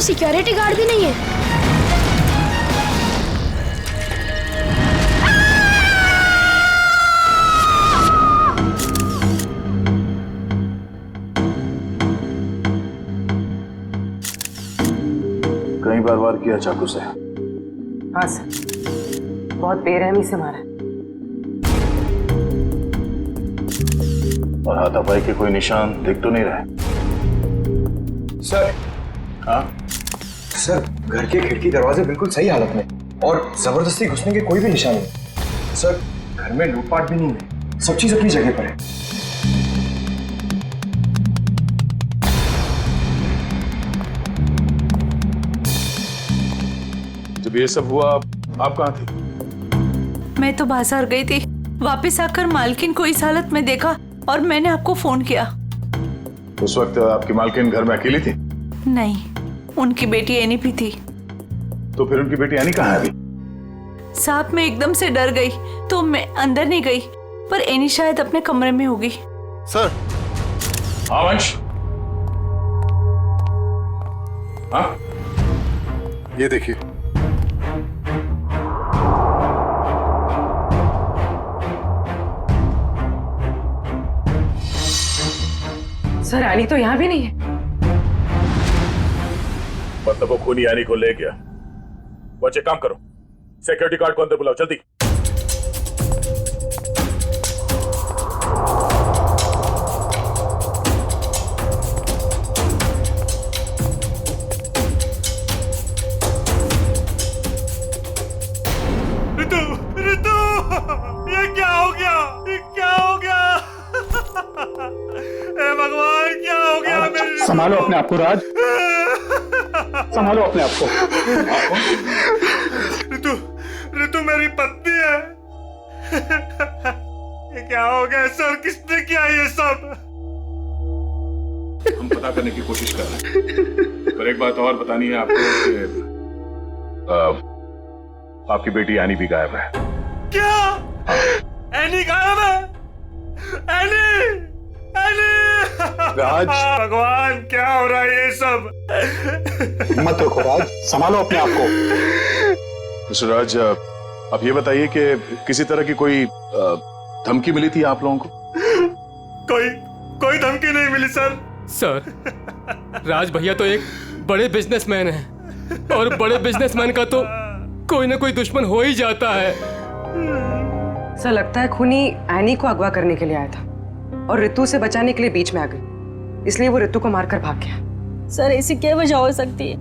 तो security guard भी नहीं है। कई बार वार किया चाकू से? हाँ सर, बहुत बेरहमी से मारा। और हाथापाई के कोई निशान दिख तो नहीं रहे? सर। हाँ सर, घर के खिड़की दरवाजे बिल्कुल सही हालत में और जबरदस्ती घुसने के कोई भी निशान नहीं। सर, घर में लूटपाट भी नहीं है, सब चीज अपनी जगह पर है। जब ये सब हुआ आप कहाँ थी? मैं तो बाजार गई थी, वापस आकर मालकिन को इस हालत में देखा और मैंने आपको फोन किया। उस वक्त आपकी मालकिन घर में अकेली थी? नहीं, उनकी बेटी एनी भी थी। तो फिर उनकी बेटी एनी कहाँ है अभी? साहब मैं एकदम से डर गई तो मैं अंदर नहीं गई, पर एनी शायद अपने कमरे में होगी। सर। हाँ वंश। हाँ ये देखिए। सर, एनी तो यहाँ भी नहीं है। मतलब वो खूनी यानी को ले गया। बच्चे काम करो, सिक्योरिटी गार्ड को अंदर बुलाओ जल्दी। रितु, रितु, ये क्या हो गया? ये क्या हो गया? हे भगवान, क्या हो गया मेरी रितु? संभालो अपने आप को राज, संभालो अपने आप को। रितु, रितु मेरी पत्नी है। ये क्या हो गया सर? किसने किया ये सब? हम पता करने की कोशिश कर रहे हैं, पर एक बात और बतानी है आपको कि आपकी बेटी एनी भी गायब है। क्या? एनी गायब है? एनी, एनी! राज। भगवान, क्या हो रहा है ये सब? मत रखो राज, संभालो अपने आप को। मिस्टर राज, आप ये बताइए कि किसी तरह की कोई धमकी मिली थी आप लोगों को? कोई धमकी नहीं मिली सर। सर, राज भैया तो एक बड़े बिजनेसमैन हैं और बड़े बिजनेसमैन का तो कोई ना कोई दुश्मन हो ही जाता है। सर, लगता है खूनी एनी को अगवा करने के लिए आया था और रितु से बचाने के लिए बीच में आ गई, इसलिए वो रितु को मारकर भाग गया। सर, ऐसी क्या वजह हो सकती है?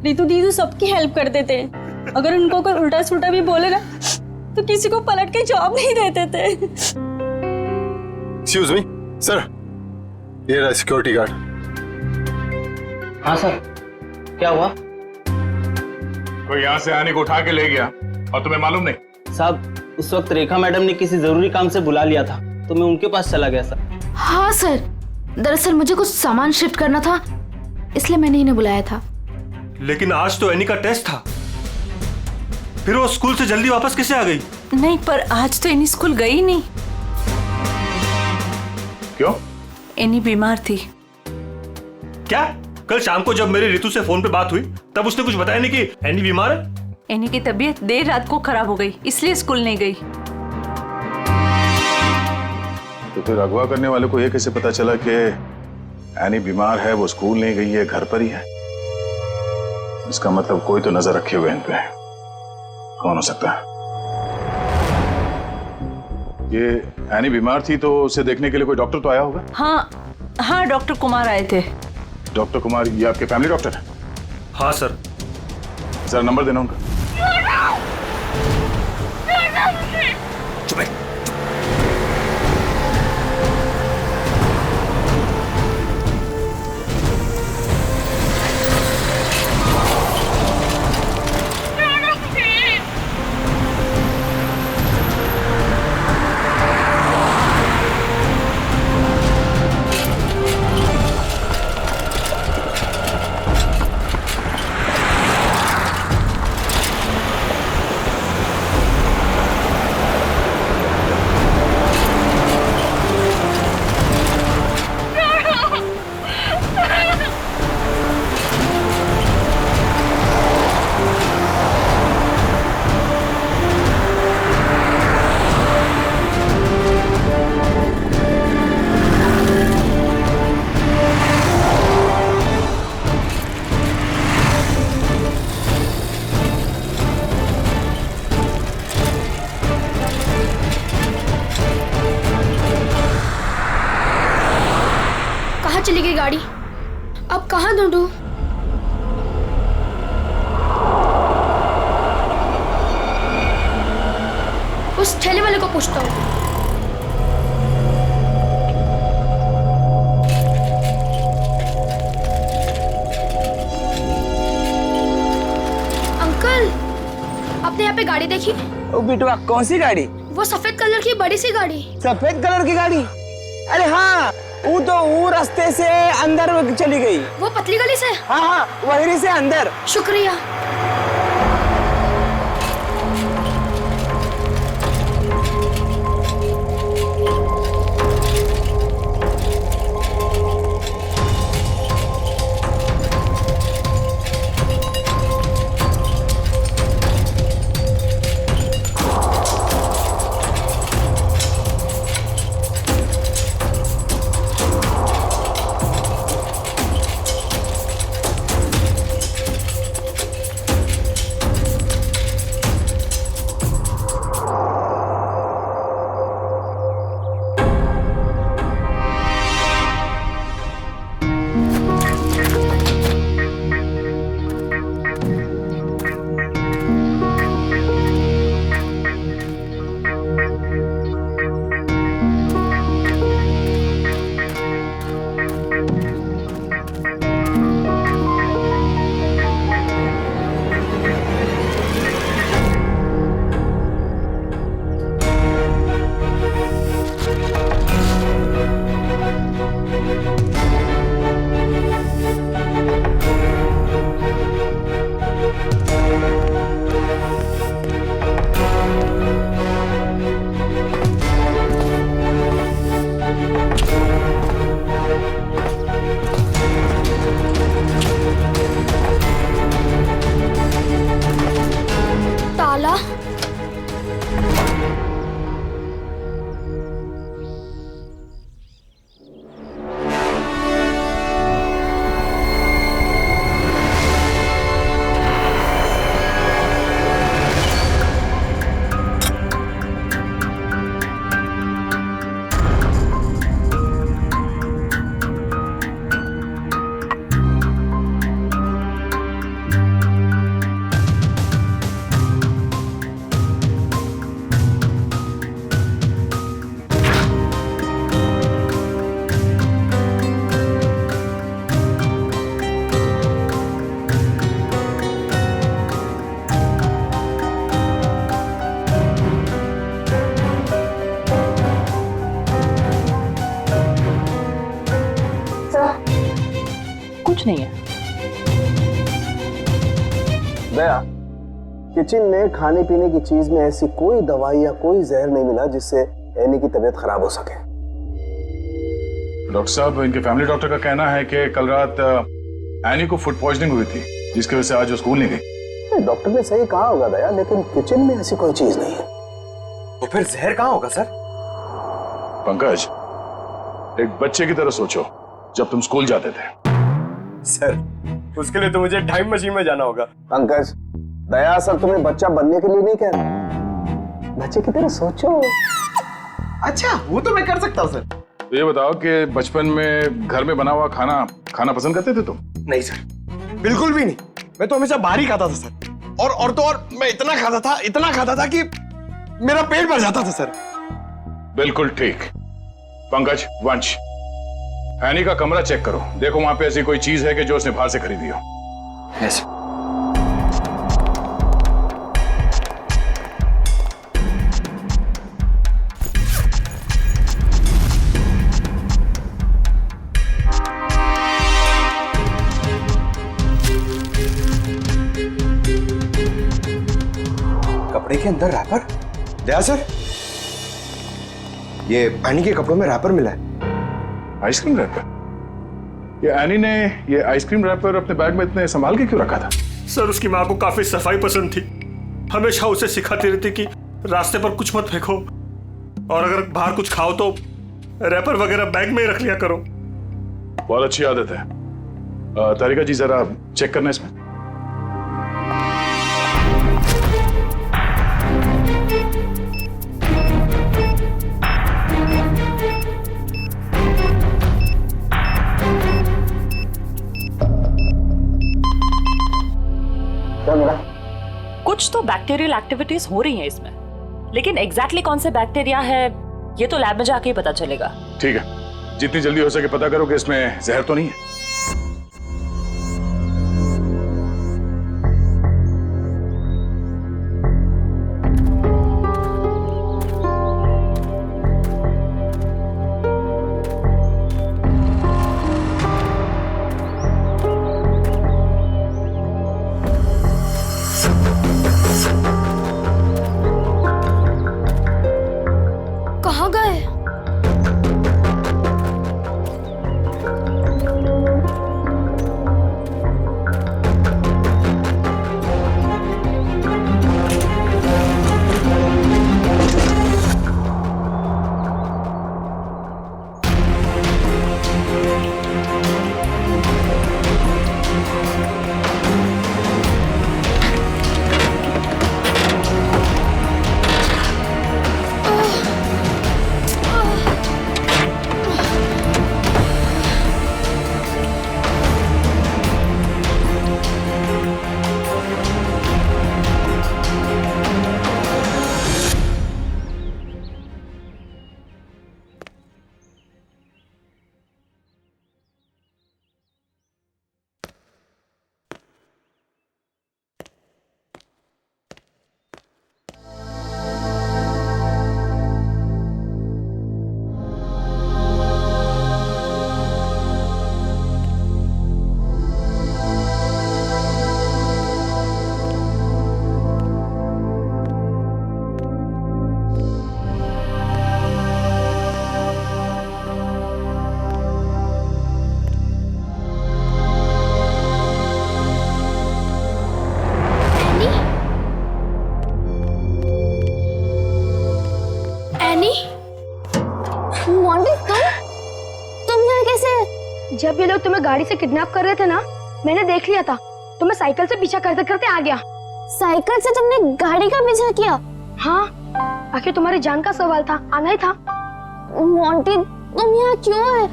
रितु दीदी सबकी हेल्प कर देते हैं। अगर उनको कोई उल्टा सुल्टा भी बोले ना तो किसी को पलट के जवाब नहीं देते थे। एक्सक्यूज मी सर, ये रहा सिक्योरिटी गार्ड। हाँ सर, क्या हुआ? कोई यहाँ से आने को उठा के ले गया और तुम्हें मालूम नहीं? साहब, उस वक्त रेखा मैडम ने किसी जरूरी काम से बुला लिया था तो मैं उनके पास चला गया सर। हाँ सर, दरअसल मुझे कुछ सामान शिफ्ट करना था, इसलिए मैंने इन्हें बुलाया था। लेकिन आज तो एनी का टेस्ट था, फिर वो स्कूल से जल्दी वापस कैसे आ गई? नहीं, पर आज तो एनी स्कूल गई नहीं। क्यों? एनी बीमार थी। क्या? कल शाम को जब मेरी रितु से फोन पे बात हुई तब उसने कुछ बताया नहीं कि एनी बीमार है? एनी की तबीयत देर रात को खराब हो गई, इसलिए स्कूल नहीं गई। तो फिर अगवा करने वाले को ये कैसे पता चला कि एनी बीमार है, वो स्कूल नहीं गई है, घर पर ही है? इसका मतलब कोई तो नजर रखे हुए इन पे। कौन हो सकता है? ये एनी बीमार थी तो उसे देखने के लिए कोई डॉक्टर तो आया होगा? हाँ हाँ, डॉक्टर कुमार आए थे। डॉक्टर कुमार, ये आपके फैमिली डॉक्टर है? हाँ सर। जरा नंबर देना उनका। कहाँ ढूंढूं? उस ठेले वाले को पूछता हूँ। अंकल, आपने यहाँ पे गाड़ी देखी? ओ बिटवा, कौन सी गाड़ी? वो सफेद कलर की बड़ी सी गाड़ी। सफेद कलर की गाड़ी? अरे हाँ, वो रास्ते से अंदर चली गई। वो पतली गली से? हाँ हाँ, वहीं से अंदर। शुक्रिया। कुछ नहीं है। दया, किचन में खाने पीने की चीज में ऐसी कोई दवाई या कोई जहर नहीं मिला जिससे एनी की तबीयत खराब हो सके। डॉक्टर साहब, इनके फैमिली डॉक्टर का कहना है कि कल रात एनी को फूड पॉइजनिंग हुई थी, जिसकी वजह से आज वो स्कूल नहीं गई। डॉक्टर ने सही कहा होगा दया, लेकिन किचन में ऐसी कोई चीज नहीं है। तो फिर जहर कहाँ होगा सर? पंकज, एक बच्चे की तरह सोचो, जब तुम स्कूल जाते थे। सर, उसके लिए तो मुझे टाइम मशीन में जाना होगा। पंकज, दया सर तुम्हें बच्चा बनने के लिए नहीं कह रहा, बच्चे की तरह सोचो। अच्छा, वो तो मैं कर सकता हूँ सर। तो ये बताओ कि बचपन में घर में बना हुआ खाना खाना पसंद करते थे तुम? नहीं सर, बिल्कुल भी नहीं। मैं तो हमेशा बाहर ही खाता था सर। और तो और मैं इतना खाता था कि मेरा पेट भर जाता था सर। बिल्कुल ठीक। पंकज, वंश, एनी का कमरा चेक करो, देखो वहां पे ऐसी कोई चीज है कि जो उसने बाहर से खरीदी हो। यस। कपड़े के अंदर रैपर? दया सर, ये एनी के कपड़ों में रैपर मिला है। Ice cream wrapper? ये एनी ने ये आइसक्रीम रैपर अपने बैग में इतने संभाल के क्यों रखा था? सर, उसकी माँ को काफी सफाई पसंद थी। हमेशा उसे सिखाती रहती कि रास्ते पर कुछ मत फेंको, और अगर बाहर कुछ खाओ तो रैपर वगैरह बैग में ही रख लिया करो। बहुत अच्छी आदत है। तारिका जी, जरा चेक करना इसमें। कुछ तो बैक्टीरियल एक्टिविटीज हो रही हैं इसमें, लेकिन एग्जैक्टली कौन से बैक्टीरिया है ये तो लैब में जाके ही पता चलेगा। ठीक है, जितनी जल्दी हो सके पता करो कि इसमें जहर तो नहीं है। कहाँ गए? जब ये लोग तुम्हें गाड़ी से किडनैप कर रहे थे ना, मैंने देख लिया था। तो मैं साइकिल से पीछा करते करते आ गया। साइकिल से तुमने गाड़ी का पीछा किया? हाँ, आखिर तुम्हारी जान का सवाल था, आना ही था। मोंटी, तुम यहाँ क्यों है?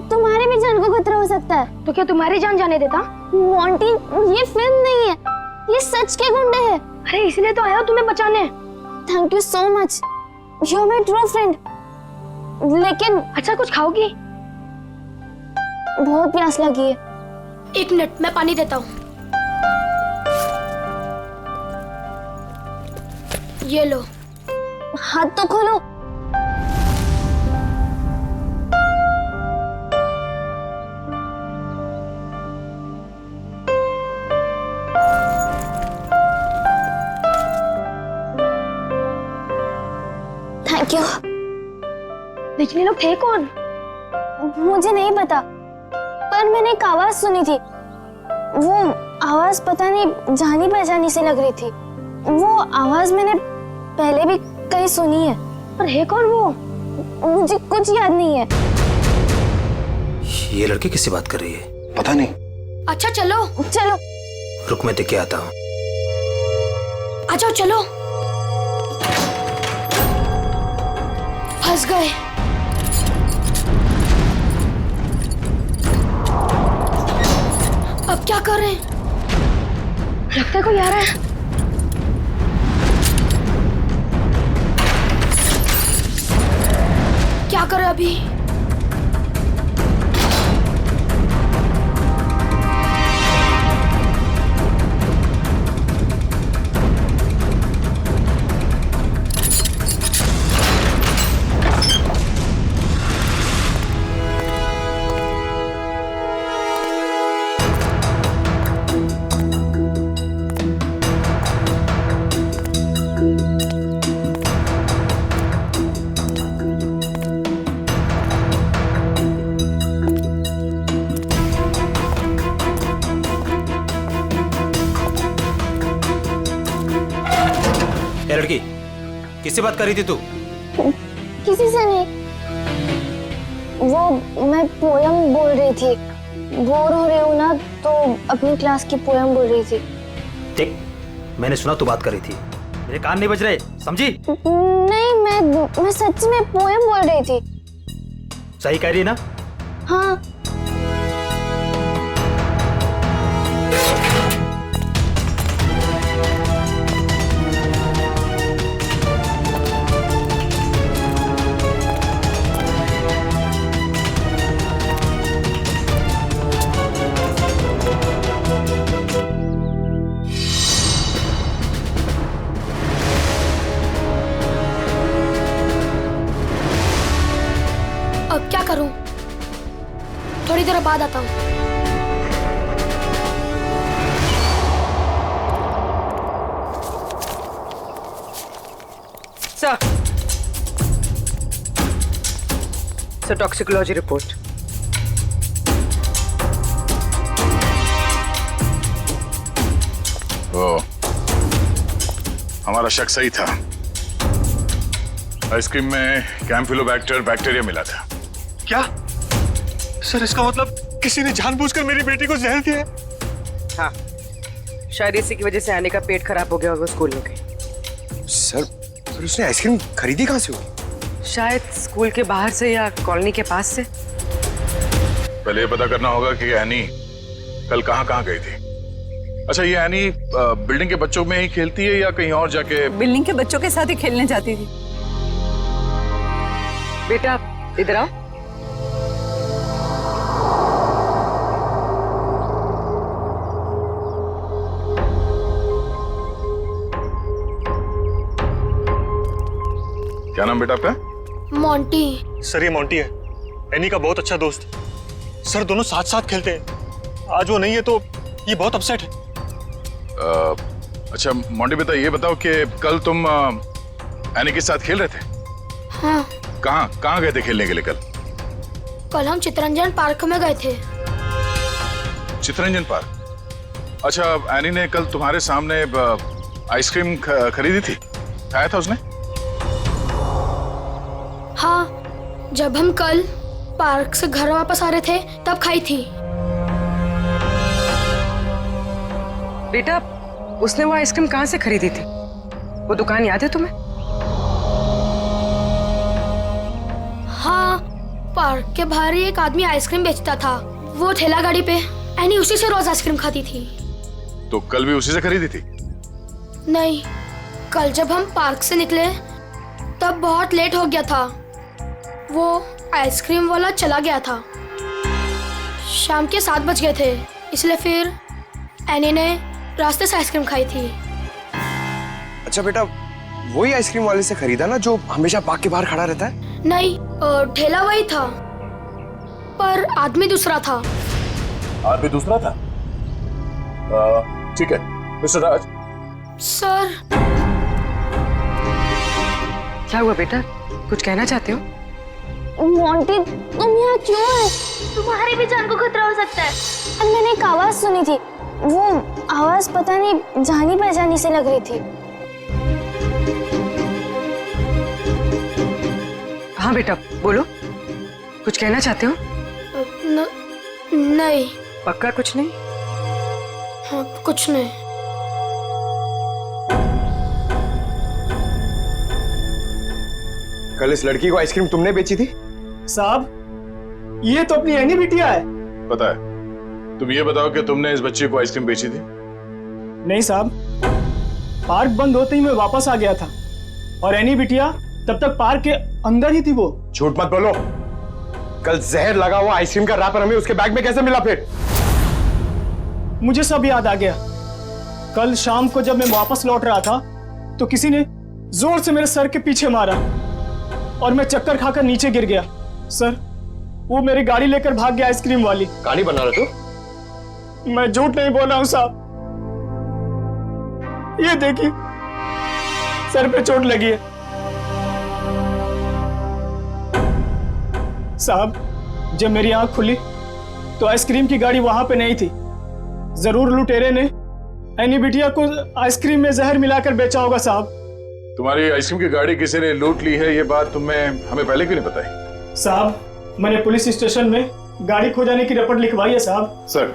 तुम्हारी भी जान को खतरा हो सकता है। तो क्या तुम्हारी जान जाने देता? मोंटी, ये फिल्म नहीं है, ये सच के गुंडे हैं। अरे इसलिए तो आया हूँ तुम्हें बचाने। Thank you so much, you are my true friend. लेकिन अच्छा, कुछ खाओगी? बहुत प्यास लगी है। एक मिनट, मैं पानी देता हूँ। ये लो। हाथ तो खोलो। Thank you. लेकिन ये लोग थे कौन? मुझे नहीं पता, पर मैंने एक आवाज सुनी थी। वो आवाज पता नहीं जानी पहचानी सी लग रही थी। वो आवाज मैंने पहले भी कहीं सुनी है। पर है कौन वो? मुझे कुछ याद नहीं है। ये लड़की किससे बात कर रही है? पता नहीं। अच्छा चलो चलो। रुक, मैं देख के आता हूँ। आ जाओ, चलो। फंस गए। अब क्या कर रहे हैं? लगता है कोई आ रहा है। क्या करें अभी? लड़की, किससे बात कर रही थी तू? किसी से नहीं। वो मैं पोयम बोल रही थी। बोर हो रही हूँ ना, तो अपनी क्लास की पोयम बोल रही थी। ठीक, मैंने सुना तू बात कर रही थी, मेरे कान नहीं बज रहे, समझी? नहीं, मैं सच में पोयम बोल रही थी। सही कह रही है ना? हाँ। देर बाद आता हूँ। Sir toxicology report. वो हमारा शक सही था। आइसक्रीम में कैम्फिलोबैक्टर बैक्टीरिया मिला था। क्या सर, इसका मतलब किसी ने जानबूझकर मेरी बेटी को जहर दिया है? हाँ, शायद इसी की वजह से आने का पेट खराब हो गया और वो स्कूल में गई। सर, फिर उसने आइसक्रीम खरीदी कहाँ से होगी? शायद स्कूल के बाहर से या कॉलोनी के पास से। पहले ये पता करना होगा कि एनी कल कहाँ गई थी। अच्छा, ये एनी बिल्डिंग के बच्चों में ही खेलती है या कहीं और जाके? बिल्डिंग के बच्चों के साथ ही खेलने जाती थी। बेटा इधर आओ। क्या नाम बेटा आपका? मोंटी। सर ये मोंटी है, एनी का बहुत अच्छा दोस्त। सर दोनों साथ साथ खेलते हैं। आज वो नहीं है तो ये बहुत अपसेट है। अच्छा मोंटी बेटा, ये बताओ कि कल तुम एनी के साथ खेल रहे थे? हाँ। कहाँ गए थे खेलने के लिए कल? कल हम चितरंजन पार्क में गए थे। चितरंजन पार्क? अच्छा, एनी ने कल तुम्हारे सामने आइसक्रीम खरीदी थी, खाया था उसने? हाँ, जब हम कल पार्क से घर वापस आ रहे थे तब खाई थी। बेटा उसने वो आइसक्रीम कहाँ से खरीदी थी? वो दुकान याद है तुम्हें? हाँ, पार्क के बाहर ही एक आदमी आइसक्रीम बेचता था। वो ठेला गाड़ी पे एनी उसी से रोज आइसक्रीम खाती थी। तो कल भी उसी से खरीदी थी? नहीं, कल जब हम पार्क से निकले तब बहुत लेट हो गया था। वो आइसक्रीम वाला चला गया था। शाम के 7 बज गए थे, इसलिए फिर एनी ने रास्ते से आइसक्रीम खाई थी। अच्छा बेटा, वही आइसक्रीम वाले से खरीदा ना जो हमेशा पार्क के बाहर खड़ा रहता है? नहीं, ठेला वही था पर आदमी दूसरा था। आदमी दूसरा था? ठीक है मिस्टर राज। सर। क्या हुआ बेटा, कुछ कहना चाहते हो? मोंटी तुम यहाँ क्यों है? तुम्हारी भी जान को खतरा हो सकता है। मैंने एक आवाज सुनी थी। वो आवाज पता नहीं जानी पहचानी से लग रही थी। हाँ बेटा बोलो, कुछ कहना चाहते हो? नहीं। पक्का कुछ नहीं? हाँ, कुछ नहीं। कल इस लड़की को आइसक्रीम तुमने बेची थी? साहब, ये तो अपनी एनी बिटिया है। पता है। तुम ये बताओ कि तुमने इस बच्चे को आइसक्रीम बेची थी? नहीं साहब, पार्क बंद होते ही मैं वापस आ गया था और एनी बिटिया तब तक पार्क के अंदर ही थी। वो झूठ मत बोलो। कल जहर लगा हुआ आइसक्रीम का रैपर हमें उसके बैग में कैसे मिला? फिर मुझे सब याद आ गया। कल शाम को जब मैं वापस लौट रहा था तो किसी ने जोर से मेरे सर के पीछे मारा और मैं चक्कर खाकर नीचे गिर गया। सर, वो मेरी गाड़ी लेकर भाग गया आइसक्रीम वाली। कहानी बना रहे तो? मैं झूठ नहीं बोल रहा हूं साहब। ये देखिए, सर पे चोट लगी है। साहब, जब मेरी आंख खुली तो आइसक्रीम की गाड़ी वहां पे नहीं थी। जरूर लुटेरे ने एनी बिटिया को आइसक्रीम में जहर मिलाकर बेचा होगा साहब। तुम्हारी आइसक्रीम की गाड़ी किसी ने लूट ली है, ये बात तुम्हें हमें पहले क्यों नहीं बताई? साहब, मैंने पुलिस स्टेशन में गाड़ी खो जाने की रिपोर्ट लिखवाई है साहब। सर,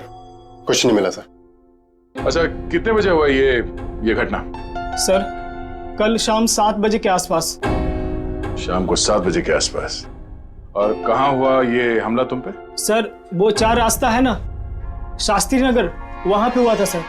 कुछ नहीं मिला सर। अच्छा, कितने बजे हुआ ये घटना? सर, कल शाम 7 बजे के आसपास। शाम को 7 बजे के आसपास। और कहाँ हुआ ये हमला तुम पे? सर, वो 4 रास्ता है ना, शास्त्री नगर, वहां पे हुआ था सर।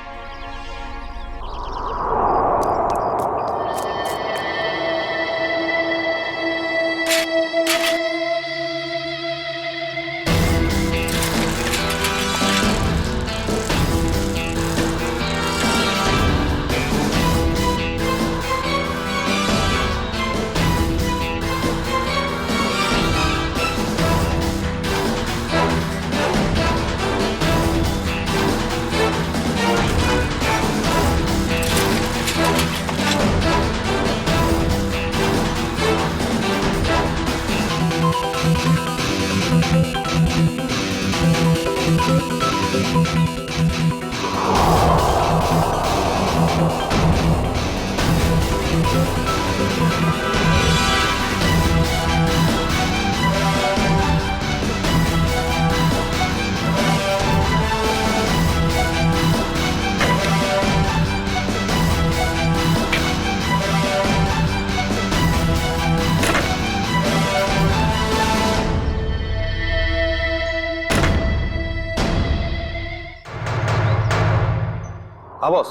बॉस,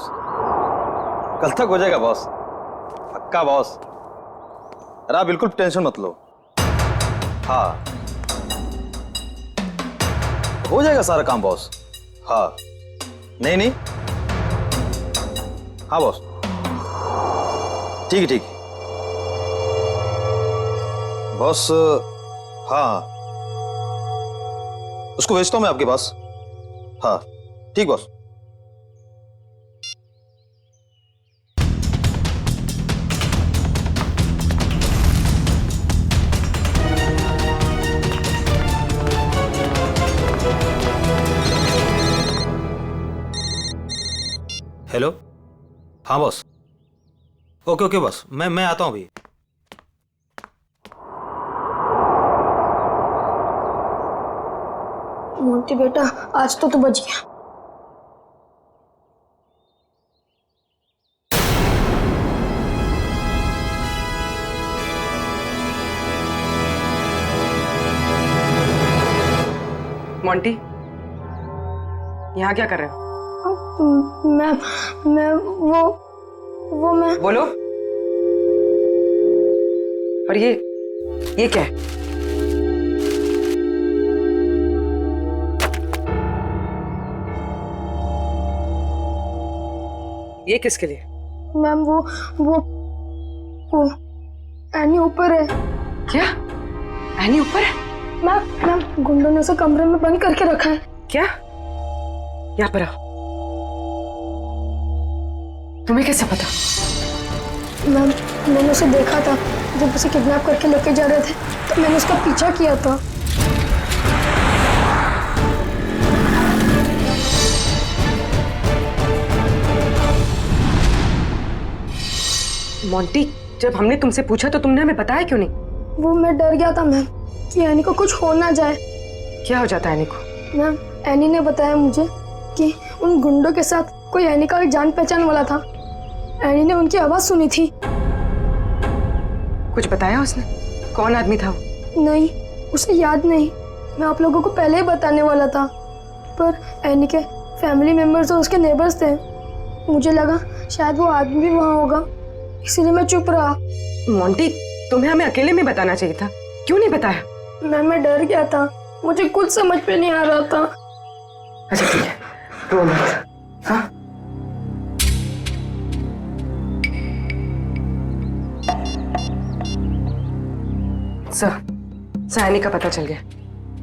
कल तक हो जाएगा बॉस, पक्का बॉस। अरे आप बिल्कुल टेंशन मत लो। हाँ, हो जाएगा सारा काम बॉस। हाँ, नहीं नहीं, हाँ बॉस, ठीक है ठीक है बॉस। हाँ, उसको भेजता हूं मैं आपके पास। हाँ ठीक बॉस। हेलो, हाँ बॉस, ओके ओके बॉस, मैं आता हूँ अभी। मोंटी बेटा, आज तो तू बच गया। मोंटी, यहाँ क्या कर रहे हो? मैं वो मैं बोलो। और ये क्या है? ये किसके लिए? मैम वो एनी ऊपर है। क्या? एनी ऊपर है? मैम गुंडों ने उसे कमरे में बंद करके रखा है। क्या? यहाँ पर आओ। तुम्हें कैसे पता? मैम मैंने उसे देखा था जब उसे किडनैप करके लेके जा रहे थे, तो मैंने उसका पीछा किया था। मोंटी, जब हमने तुमसे पूछा तो तुमने हमें बताया क्यों नहीं? वो मैं डर गया था मैम कि एनी को कुछ हो ना जाए। क्या हो जाता है एनी को? मैम एनी ने बताया मुझे कि उन गुंडों के साथ कोई एनी का जान पहचान वाला था। एनी ने उनकी आवाज सुनी थी। कुछ बताया उसने? कौन आदमी था वो? नहीं, उसे याद नहीं। मैं आप लोगों को पहले ही बताने वाला था, पर एनी के फैमिली मेंबर्स और उसके नेबर्स थे। मुझे लगा शायद वो आदमी भी वहाँ होगा, इसीलिए मैं चुप रहा। मोंटी, तुम्हें हमें अकेले में बताना चाहिए था, क्यों नहीं बताया? मैं डर गया था, मुझे कुछ समझ में नहीं आ रहा था। अच्छा ठीक है, रो मत। हाँ? सर, एनी का पता चल गया।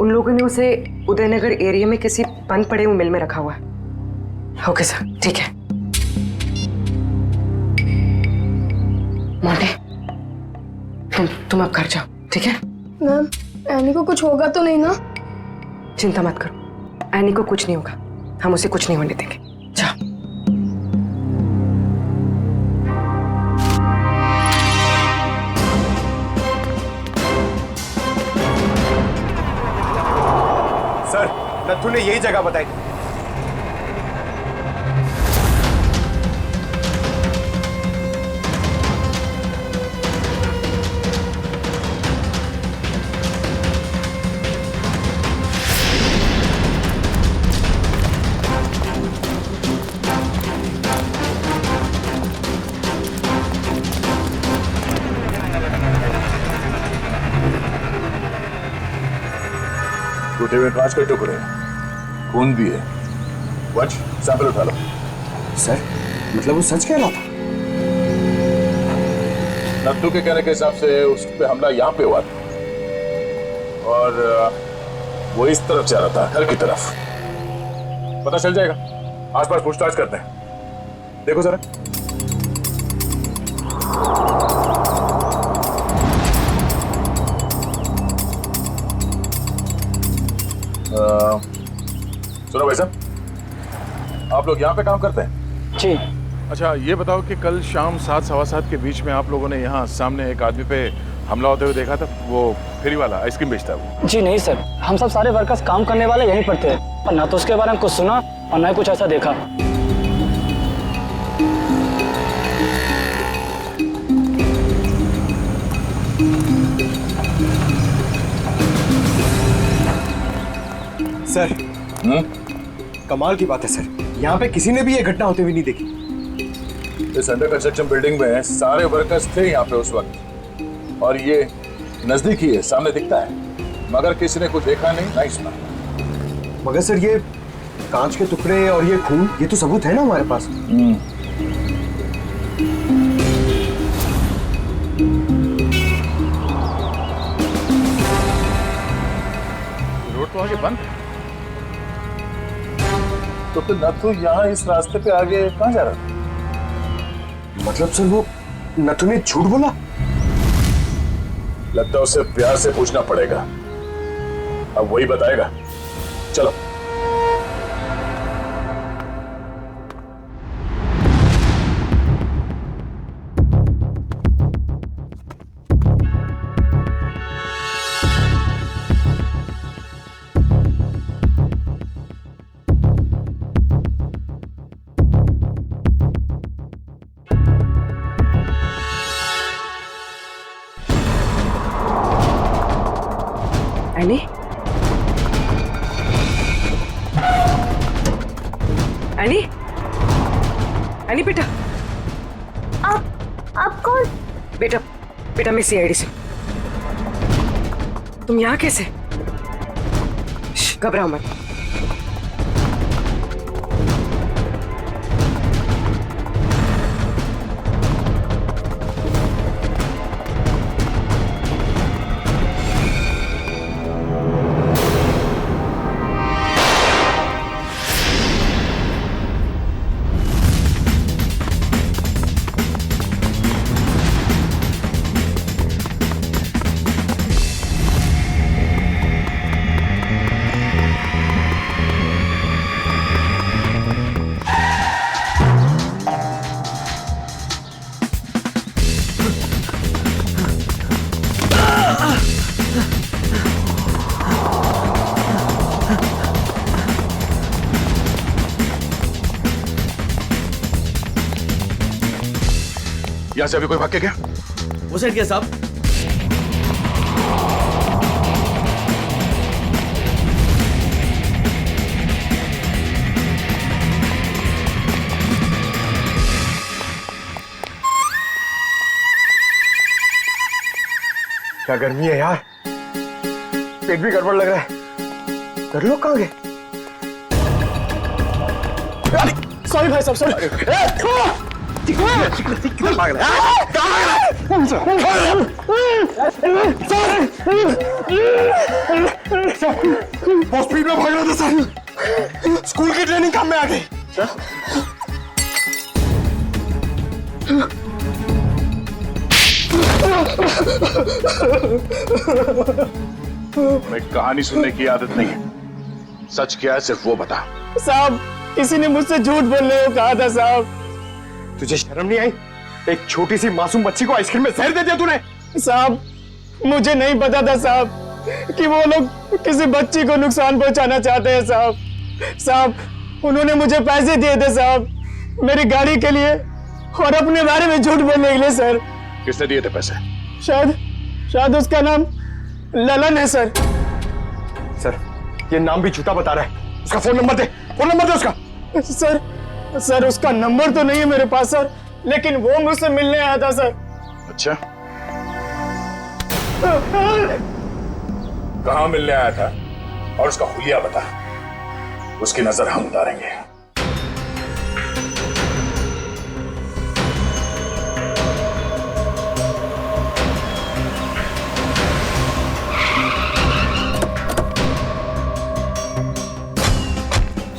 उन लोगों ने उसे उदयनगर एरिया में किसी बंद पड़े हुए मिल में रखा हुआ है। ओके सर, ठीक है। मोंटी, तुम अब घर जाओ, ठीक है? मैम एनी को कुछ होगा तो नहीं ना? चिंता मत करो, एनी को कुछ नहीं होगा, हम उसे कुछ नहीं होने देंगे। जाओ। सर, नथु ने यही जगह बताई। टूटे हुए कांच के टुकड़े, खून भी है। वंश, सैंपल उठा लो। सर, मतलब वो सच कह रहा था? नत्थू के कहने के हिसाब से उस पे हमला यहाँ पे हुआ था और वो इस तरफ जा रहा था, घर की तरफ। पता चल जाएगा, आसपास पूछताछ करते हैं। देखो जरा। सुनो भाई साहब, आप लोग यहाँ पे काम करते हैं? जी। अच्छा, ये बताओ कि कल शाम 7 सवा 7 के बीच में आप लोगों ने यहाँ सामने एक आदमी पे हमला होते हुए देखा था? वो फेरी वाला आइसक्रीम बेचता है वो? जी नहीं सर, हम सब सारे वर्कर्स काम करने वाले यहीं पर थे, और ना तो उसके बारे में कुछ सुना और ना ही कुछ ऐसा देखा। सर, कमाल की बात है सर, यहाँ पे किसी ने भी ये घटना होते हुए नहीं देखी। इस अंडर कंस्ट्रक्शन बिल्डिंग में सारे वर्कर्स थे यहाँ पे उस वक्त, और ये नजदीक ही है, सामने दिखता है, मगर किसी ने कुछ देखा नहीं, ना सुना। मगर सर ये कांच के टुकड़े और ये खून, ये तो सबूत है ना हमारे पास। रोड तो आगे बंद है, तो फिर नथु यहाँ इस रास्ते पे आगे कहाँ जा रहा था? मतलब सर वो नथु ने झूठ बोला? लगता है उसे प्यार से पूछना पड़ेगा, अब वही बताएगा। चलो। एनी? एनी? एनी बेटा, आप कौन? बेटा बेटा मैं सीआईडी से। तुम यहाँ कैसे? घबराओ मत। यहाँ से अभी कोई भाग के गया? वो साइड क्या साहब? क्या गर्मी है यार, पेट भी गड़बड़ लग रहा है। कर लो कहाँ गए? सॉरी भाई साहब, सॉरी। किधर भाग रहा है? बहुत स्पीड में भाग रहा था सर, स्कूल की ट्रेनिंग काम में आ गई। मैं कहानी सुनने की आदत नहीं है, सच क्या है सिर्फ वो बता। साहब किसी ने मुझसे झूठ बोलने को कहा था साहब। तुझे शर्म नहीं आई? एक छोटी सी मासूम बच्ची को आइसक्रीम में जहर दे दिया तूने। साहब मुझे नहीं पता था साहब कि वो लोग किसी बच्ची को नुकसान पहुंचाना चाहते हैं साहब। साहब उन्होंने मुझे पैसे दिए थे साहब, मेरी गाड़ी के लिए और अपने बारे में झूठ बोलने के लिए सर। किसने दिए थे पैसे? शायद उसका नाम ललन है सर। सर ये नाम भी झूठा बता रहा है। उसका फोन नंबर दे, फोन नंबर दे उसका। सर उसका नंबर तो नहीं है मेरे पास सर, लेकिन वो मुझसे मिलने आया था सर। अच्छा, कहाँ मिलने आया था और उसका हुलिया बता, उसकी नजर हम उतारेंगे।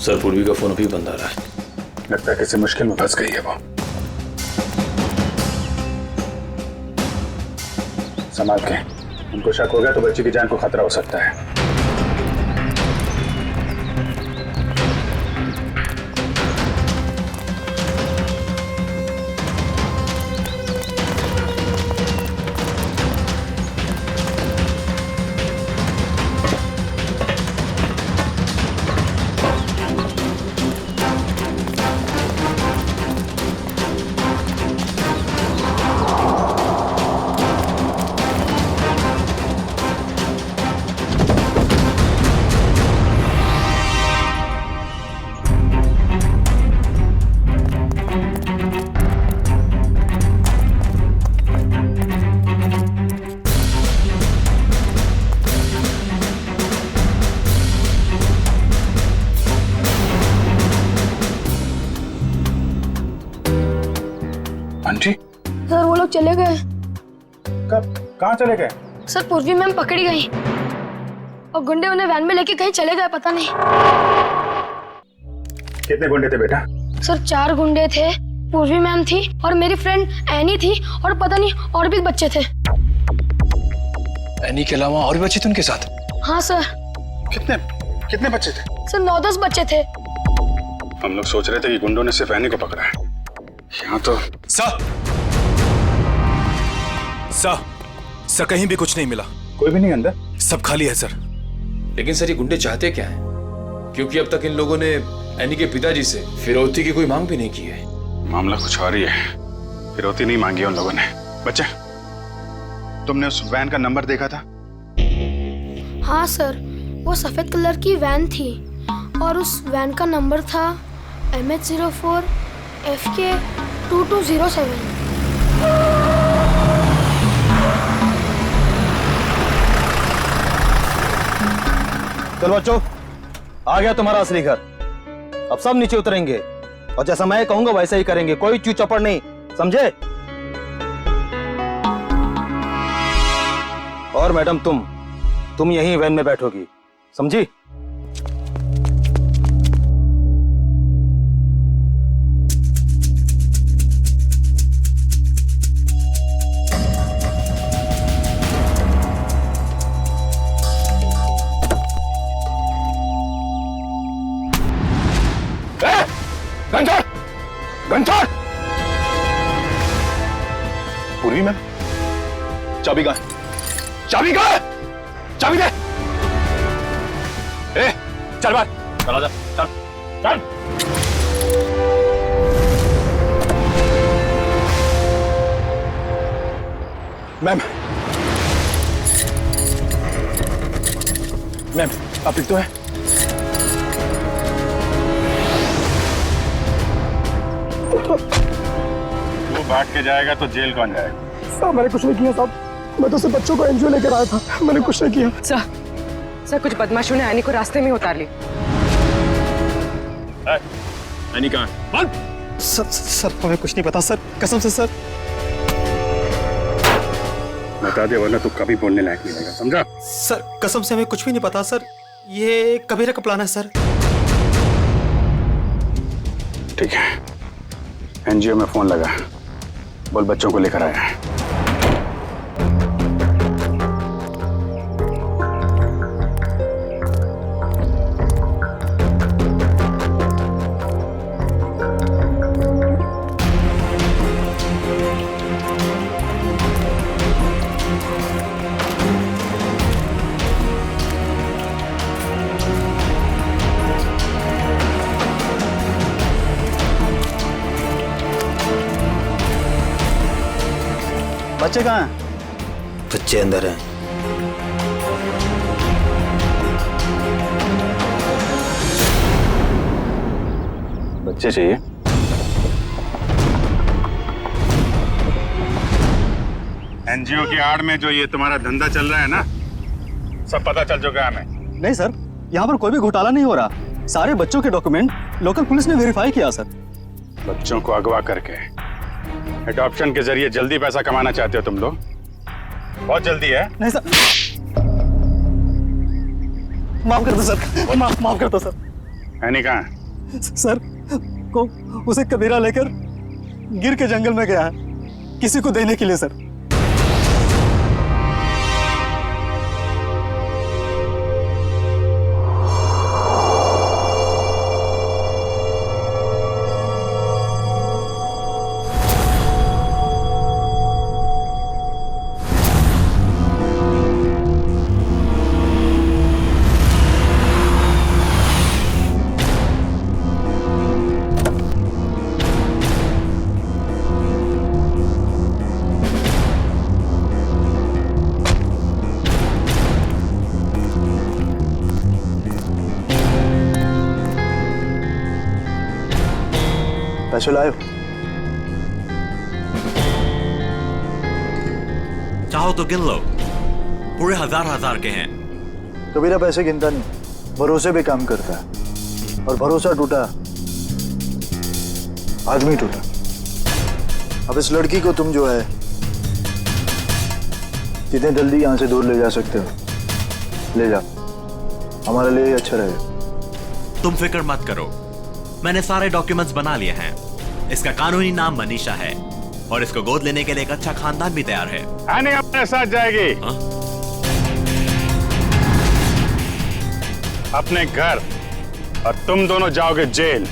सर पूर्वी का फोन अभी बंद आ रहा है। लगता है किसी मुश्किल में फंस गई है वो। संभाल के, उनको शक हो गया तो बच्ची की जान को खतरा हो सकता है। आंटी सर वो लोग चले गए। कब? कहाँ चले गए? सर पूर्वी मैम पकड़ी गई और गुंडे उन्हें वैन में लेके कहीं चले गए, पता नहीं। कितने गुंडे थे बेटा? सर 4 गुंडे थे, पूर्वी मैम थी और मेरी फ्रेंड एनी थी और पता नहीं और भी बच्चे थे। एनी के अलावा और भी बच्चे थे उनके साथ? हाँ सर। कितने कितने बच्चे थे? सर 9-10 बच्चे थे। हम लोग सोच रहे थे कि गुंडों ने सिर्फ एनी को पकड़ा है। यहाँ तो सर कहीं भी कुछ नहीं मिला। कोई भी नहीं अंदर? सब खाली है सर। लेकिन सर ये गुंडे चाहते क्या हैं? क्योंकि अब तक इन लोगों ने एनी के पिताजी से फिरौती की कोई मांग भी नहीं की है। मामला कुछ और ही है। फिरौती नहीं मांगी उन लोगों ने। बच्चे, तुमने उस वैन का नंबर देखा था? हाँ सर, वो सफेद कलर की वैन थी और उस वैन का नंबर था MH04 FK 2207। चलो बच्चों, आ गया तुम्हारा असली घर। अब सब नीचे उतरेंगे और जैसा मैं कहूंगा वैसा ही करेंगे, कोई चू चपड़ नहीं, समझे? और मैडम तुम यहीं वैन में बैठोगी, समझी? घंटा! पूर्वी मैम, चाबी कहाँ है? चाबी कहाँ है? चाबी दे! चल बाहर, चला जा, चल। मैम, आप लिख तो है? वो भाग के जाएगा तो जेल कौन जाएगा? साहब मैंने कुछ नहीं किया साहब, मैं तो सिर्फ बच्चों को एनजीओ लेकर आया था, मैंने कुछ नहीं किया। सर कुछ बदमाशों ने एनी को रास्ते में उतार ली। एनी कहाँ है? सर हमें कुछ नहीं पता सर, कसम से सर। बता दे वरना तू कभी बोलने लायक नहीं रहेगा, समझा? सर कसम से हमें कुछ भी नहीं पता सर, ये कबीरा का प्लान है सर। ठीक है, एनजीओ में फोन लगा, बोल बच्चों को लेकर आया है। बच्चे कहाँ हैं? बच्चे अंदर हैं। बच्चे चाहिए? एनजीओ की आड़ में जो ये तुम्हारा धंधा चल रहा है ना, सब पता चल चुका है हमें। नहीं सर, यहाँ पर कोई भी घोटाला नहीं हो रहा, सारे बच्चों के डॉक्यूमेंट लोकल पुलिस ने वेरीफाई किया सर। बच्चों को अगवा करके एडॉप्शन के जरिए जल्दी पैसा कमाना चाहते हो तुम लोग? बहुत जल्दी है? नहीं सर, माफ कर दो सर, माफ कर दो सर। एनी कहाँ है? सर को उसे कबीरा लेकर गिर के जंगल में गया है, किसी को देने के लिए सर। पैसे लायो? चाहो तो गिन लो, पूरे हजार के हैं। कबीरा पैसे गिनता नहीं, भरोसे पे काम करता है, और भरोसा टूटा आदमी टूटा। अब इस लड़की को तुम जो है जितने जल्दी यहाँ से दूर ले जा सकते हो ले जाओ, हमारे लिए अच्छा रहेगा। तुम फिक्र मत करो, मैंने सारे डॉक्यूमेंट्स बना लिए हैं। इसका कानूनी नाम मनीषा है और इसको गोद लेने के लिए एक अच्छा खानदान भी तैयार है। एनी अपने साथ जाएगी अपने घर और तुम दोनों जाओगे जेल।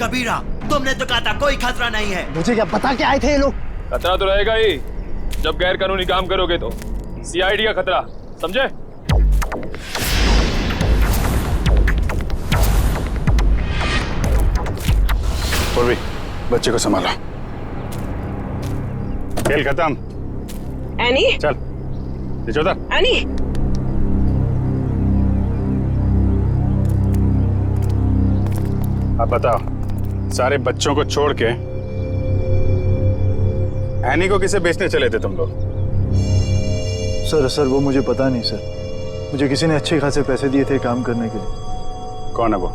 कबीरा, तुमने तो कहा था कोई खतरा नहीं है। मुझे क्या पता क्या आए थे ये लोग? खतरा तो रहेगा ही जब गैर कानूनी काम करोगे तो। सीआईडी का खतरा, समझे? पूर्वी, बच्चे को संभालो। खेल खत्म। एनी, चल नीचे उतर। एनी, अब बताओ, सारे बच्चों को छोड़ के एनी को किसे बेचने चले थे तुम लोग? सर वो मुझे पता नहीं सर, मुझे किसी ने अच्छे खासे पैसे दिए थे काम करने के लिए। कौन है वो?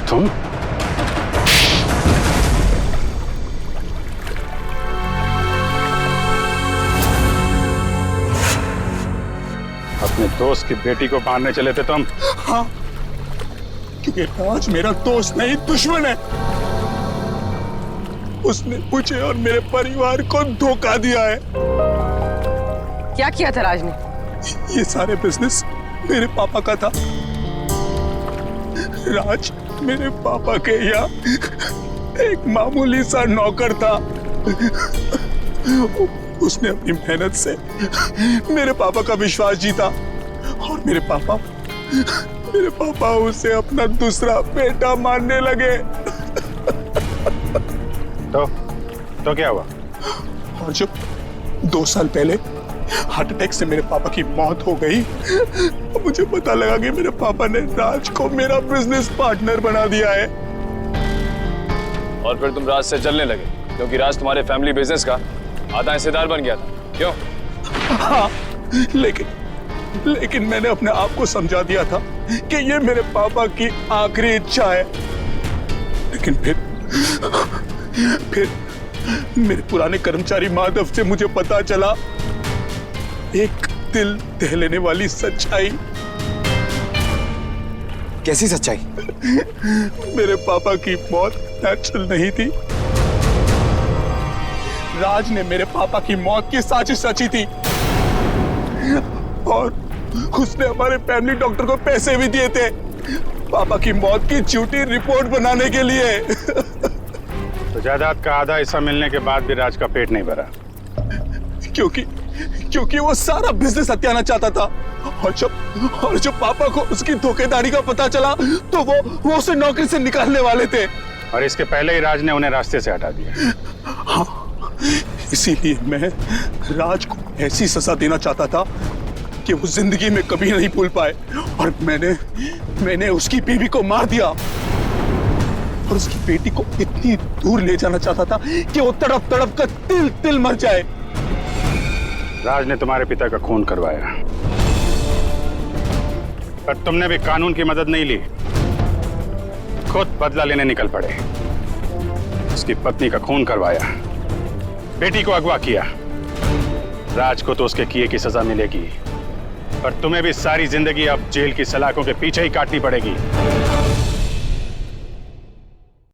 तुम? अपने दोस्त की बेटी को मारने चले थे तुम? हाँ, क्योंकि राज मेरा दोस्त नहीं दुश्मन है। उसने मुझे और मेरे परिवार को धोखा दिया है। क्या किया था राज ने? ये सारे बिजनेस मेरे पापा का था। राज मेरे पापा के यहाँ एक मामूली सा नौकर था। उसने अपनी मेहनत से मेरे पापा का विश्वास जीता और मेरे पापा उसे अपना दूसरा बेटा मानने लगे। तो क्या हुआ? और जब 2 साल पहले हार्ट अटैक से मेरे पापा की मौत हो गई, मुझे पता लगा कि मेरे पापा ने राज को मेरा बिजनेस पार्टनर बना दिया है। और फिर तुम राज से चलने लगे क्योंकि राज तुम्हारे फैमिली बिजनेस का आधा हिस्सेदार बन गया था, क्यों? हाँ, लेकिन मैंने अपने आप को समझा दिया था कि ये मेरे पापा की आखिरी इच्छा है। लेकिन फिर मेरे पुराने कर्मचारी माधव से मुझे पता चला एक दिल दहलाने वाली सच्चाई। कैसी सच्चाई? मेरे पापा की मौत नेचुरल नहीं थी। राज ने मेरे पापा की मौत की साजिश रची थी और उसने हमारे फैमिली डॉक्टर को पैसे भी दिए थे पापा की मौत की झूठी रिपोर्ट बनाने के लिए। तो जायदाद का आधा हिस्सा मिलने के बाद भी राज का पेट नहीं भरा। क्योंकि वो सारा बिजनेस हत्याना चाहता था, और जब पापा को उसकी धोखेधारी का पता चला तो वो उसे नौकरी से निकालने वाले थे। और इसके पहले ही राज ने उन्हें रास्ते से हटा दिया। हाँ, इसीलिए मैं राज को ऐसी सजा देना चाहता था कि वो जिंदगी में कभी नहीं भूल पाए। और मैंने उसकी बीवी को मार दिया और उसकी बेटी को इतनी दूर ले जाना चाहता था कि वो तड़प तड़प कर तिल तिल मर जाए। राज ने तुम्हारे पिता का खून करवाया, पर तुमने भी कानून की मदद नहीं ली, खुद बदला लेने निकल पड़े। उसकी पत्नी का खून करवाया, बेटी को अगवा किया। राज को तो उसके किए की सजा मिलेगी, पर तुम्हें भी सारी जिंदगी अब जेल की सलाखों के पीछे ही काटनी पड़ेगी।